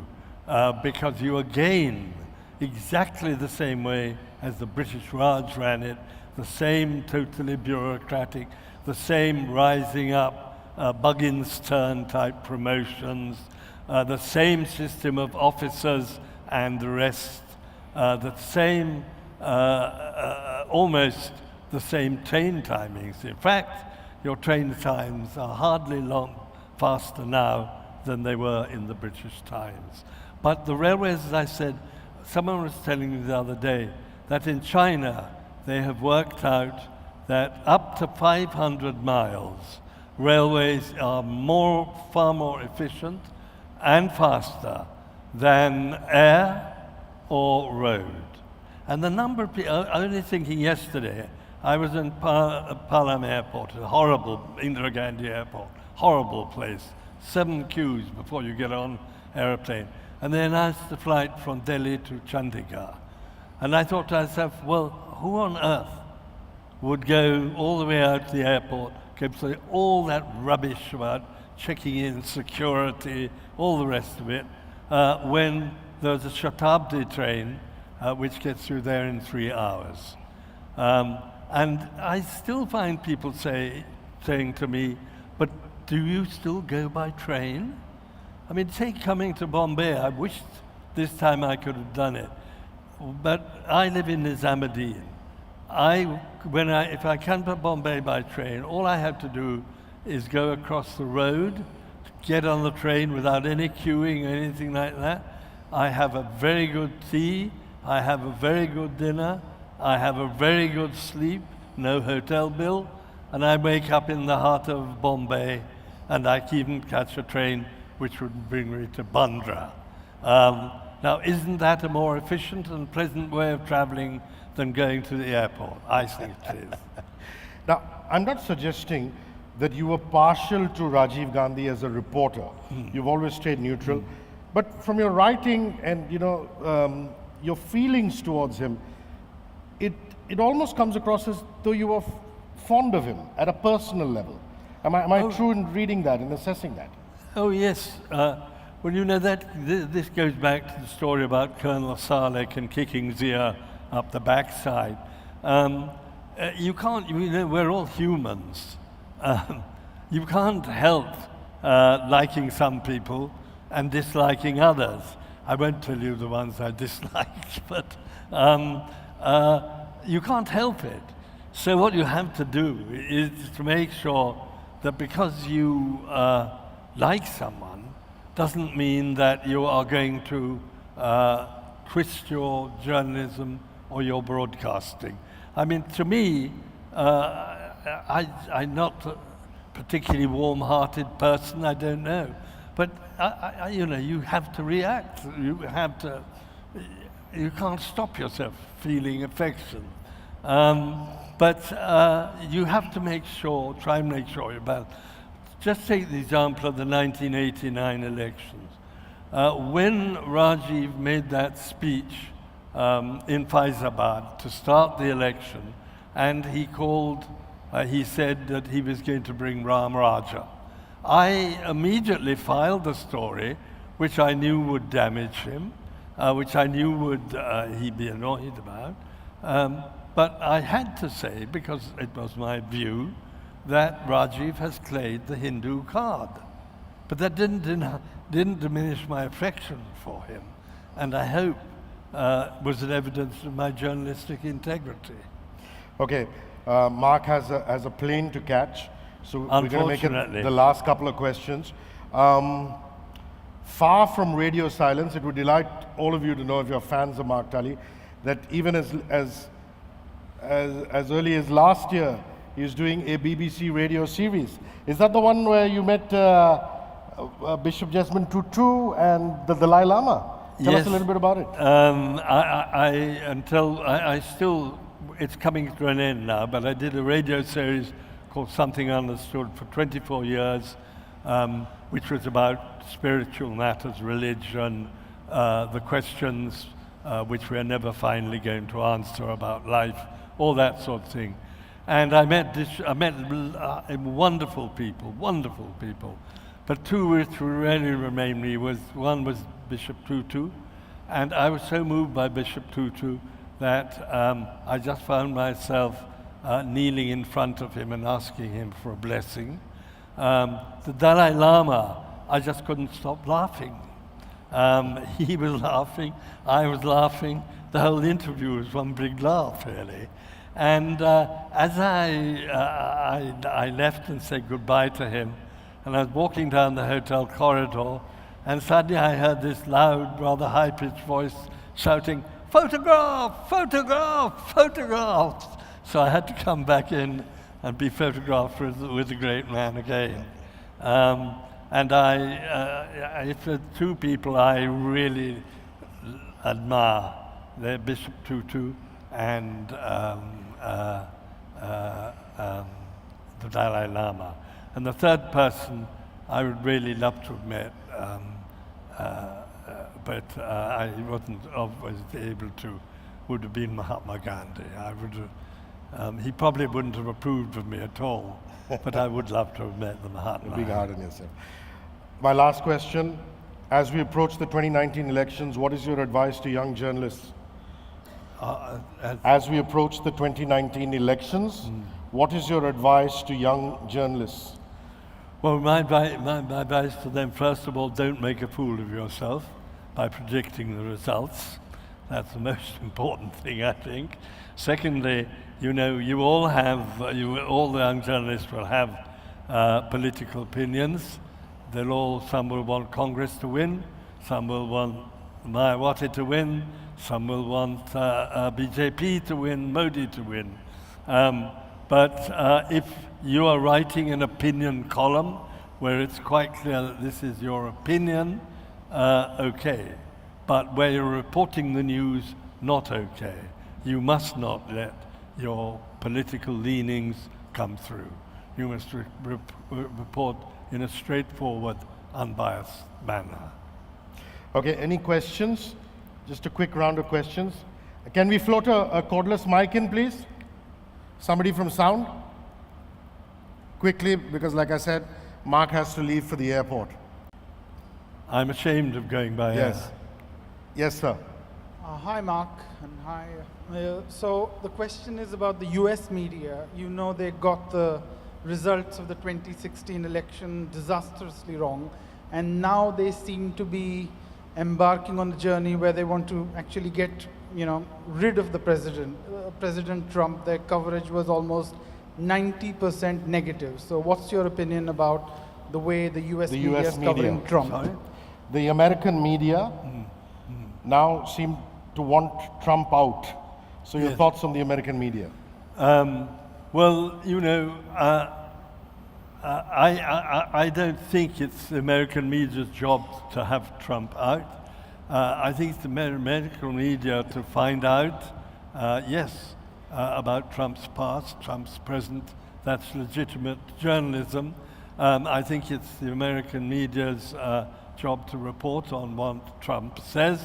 because you again, exactly the same way as the British Raj ran it, the same totally bureaucratic, the same rising up, Buggins' turn type promotions, the same system of officers and the rest, the same, almost the same train timings. In fact, your train times are hardly long faster now than they were in the British times. But the railways, as I said, someone was telling me the other day that in China they have worked out that up to 500 miles, railways are far more efficient and faster than air or road. And the number of people, only thinking yesterday, I was in Palam Airport, a horrible, Indira Gandhi Airport, horrible place, 7 queues before you get on aeroplane. And they announced the flight from Delhi to Chandigarh. And I thought to myself, well, who on earth would go all the way out to the airport, go through all that rubbish about checking in, security, all the rest of it, when there's a Shatabdi train which gets through there in 3 hours. And I still find people saying to me, but do you still go by train? I mean, take coming to Bombay, I wished this time I could have done it. But I live in Nizamuddin. If I come to Bombay by train, all I have to do is go across the road, get on the train without any queuing or anything like that. I have a very good tea, I have a very good dinner, I have a very good sleep, no hotel bill, and I wake up in the heart of Bombay, and I can even catch a train which would bring me to Bandra. Now, isn't that a more efficient and pleasant way of traveling than going to the airport? I think it is.
Now, I'm not suggesting that you were partial to Rajiv Gandhi as a reporter. You've always stayed neutral. But from your writing and your feelings towards him, it almost comes across as though you were fond of him at a personal level. Am I true in reading that and assessing that?
Oh, yes. Well, you know, this goes back to the story about Colonel Salek and kicking Zia up the backside. You can't, we're all humans. You can't help liking some people and disliking others. I won't tell you the ones I dislike, but you can't help it. So what you have to do is to make sure that because you like someone, doesn't mean that you are going to twist your journalism or your broadcasting. I mean, to me, I'm not a particularly warm-hearted person, I don't know. But, you have to react. You can't stop yourself feeling affection. But you have to try and make sure about. Just take the example of the 1989 elections. When Rajiv made that speech in Faizabad to start the election, and he said that he was going to bring Ram Raja, I immediately filed a story which I knew would damage him, which I knew he'd be annoyed about. But I had to say, because it was my view, that Rajiv has played the Hindu card. But that didn't diminish my affection for him, and I hope was an evidence of my journalistic integrity.
Okay, Mark has a plane to catch, so we're going to make it the last couple of questions. Far from radio silence, it would delight all of you to know, if you're fans of Mark Tully, that even as early as last year, he's doing a BBC radio series. Is that the one where you met Bishop Desmond Tutu and the Dalai Lama? Tell us a little bit about it. It's coming to an end now, but I did a radio series called Something Understood for 24 years, which was about spiritual matters, religion, the questions which we're never finally going to answer about life, all that sort of thing. And I met wonderful people. But two which really remain me one was Bishop Tutu, and I was so moved by Bishop Tutu that I just found myself
kneeling in front of him and asking him for a blessing. The Dalai Lama, I just couldn't stop laughing. He was laughing, I was laughing. The whole interview was one big laugh, really. And as I left and said goodbye to him, and I was walking down the hotel corridor, and suddenly I heard this loud, rather high-pitched voice shouting, "Photograph! Photograph! Photograph!" So I had to come back in and be photographed with the great man again. And if there are two people I really admire, they're Bishop Tutu and the Dalai Lama. And the third person I would really love to have met, but I wasn't always able to, would have been Mahatma Gandhi. I would have, he probably wouldn't have approved of me at all, but I would love to have met the Mahatma.
Big heart on yourself. My last question, as we approach the 2019 elections, what is your advice to young journalists? As we approach the 2019 elections, what is your advice to young journalists?
Well, my advice to them, first of all, don't make a fool of yourself by predicting the results. That's the most important thing, I think. Secondly, you know, you all have, all the young journalists will have political opinions. Some will want Congress to win, some will want Mayawati to win, some will want BJP to win, Modi to win. But if you are writing an opinion column where it's quite clear that this is your opinion, okay. But where you're reporting the news, not okay. You must not let your political leanings come through. You must report in a straightforward, unbiased manner.
Okay, any questions? Just a quick round of questions. Can we float a cordless mic in, please? Somebody from sound? Quickly, because like I said, Mark has to leave for the airport.
I'm ashamed of going by air.
Yes. Yes, sir.
Hi, Mark, and hi. So the question is about the US media. You know they got the results of the 2016 election disastrously wrong, and now they seem to be embarking on a journey where they want to actually get, rid of the president, President Trump. Their coverage was almost 90% negative. So what's your opinion about the way the US media is covering Trump?
Sorry?
The American media now seem to want Trump out. So your thoughts on the American media?
Well, I don't think it's the American media's job to have Trump out. I think it's the American media to find out, about Trump's past, Trump's present. That's legitimate journalism. I think it's the American media's job to report on what Trump says.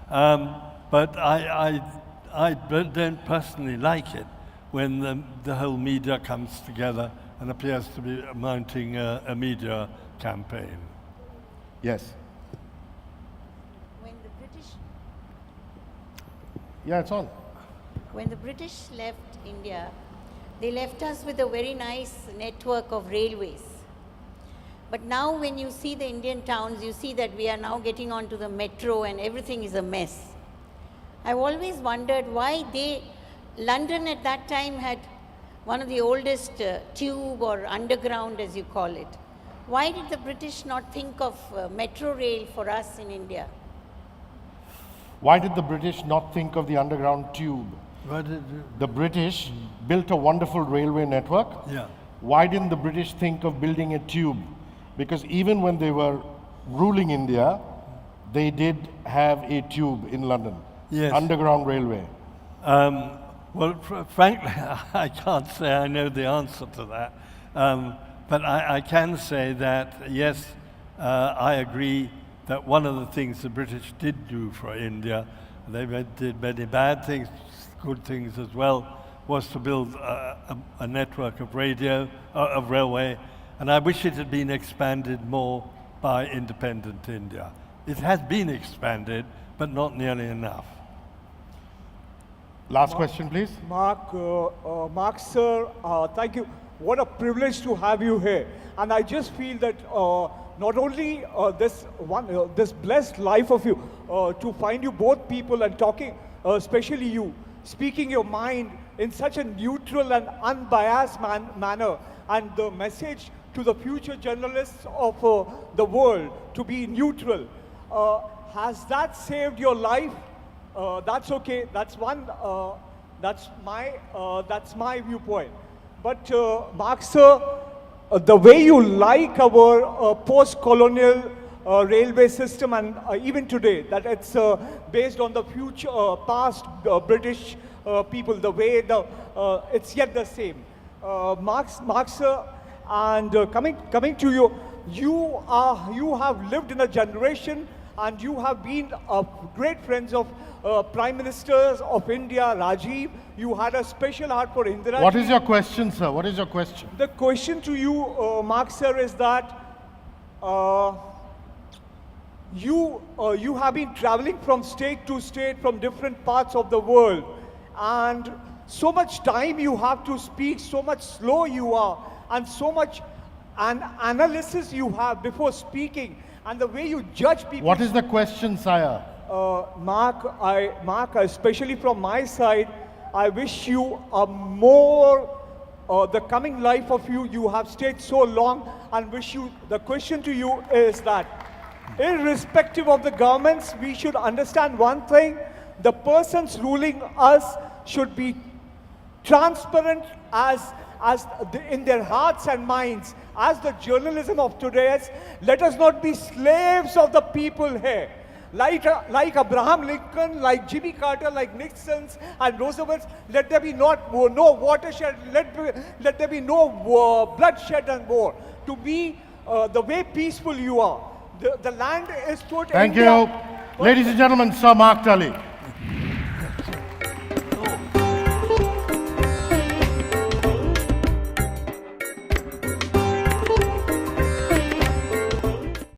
But I don't personally like it when the whole media comes together and appears to be mounting a media campaign.
Yes.
When the British
Yeah, it's on.
When the British left India, they left us with a very nice network of railways. But now when you see the Indian towns, you see that we are now getting onto the metro and everything is a mess. I've always wondered why London at that time had one of the oldest tube or underground, as you call it. Why did the British not think of metro rail for us in India?
Why did the British not think of the underground tube? The British built a wonderful railway network.
Yeah.
Why didn't the British think of building a tube? Because even when they were ruling India, they did have a tube in London.
Yes.
Underground railway.
Well, frankly, I can't say I know the answer to that. But I can say that, yes, I agree that one of the things the British did do for India, they did many bad things, good things as well, was to build a network of railway, and I wish it had been expanded more by independent India. It has been expanded, but not nearly enough.
Last question, please.
Mark, sir, thank you. What a privilege to have you here. And I just feel that not only this blessed life of you, to find you both people and talking, especially you, speaking your mind in such a neutral and unbiased manner, and the message to the future journalists of the world to be neutral. Has that saved your life? That's okay. That's one. That's my viewpoint. But Mark, sir, the way you like our post-colonial railway system, and even today, that it's based on the future, past British people, the way it's yet the same. Mark, sir, and coming to you, you have lived in a generation, and you have been great friends of Prime Ministers of India, Rajiv. You had a special heart for Indira.
What is your question, sir? What is your question?
The question to you, Mark, sir, is that you have been traveling from state to state, from different parts of the world, and so much time you have to speak, so much slow you are, and so much analysis you have before speaking, and the way you judge people.
What is the question, sire?
Mark, especially from my side, I wish you a more, the coming life of you. You have stayed so long, and wish you, the question to you is that, irrespective of the governments, we should understand one thing: the persons ruling us should be transparent in their hearts and minds, as the journalism of today is. Let us not be slaves of the people here. Like Abraham Lincoln, like Jimmy Carter, like Nixon's and Roosevelt's, let there be no watershed, let there be no bloodshed and war. To be the way peaceful you are. The land is put.
Thank you. Ladies and gentlemen, Sir Mark Tully.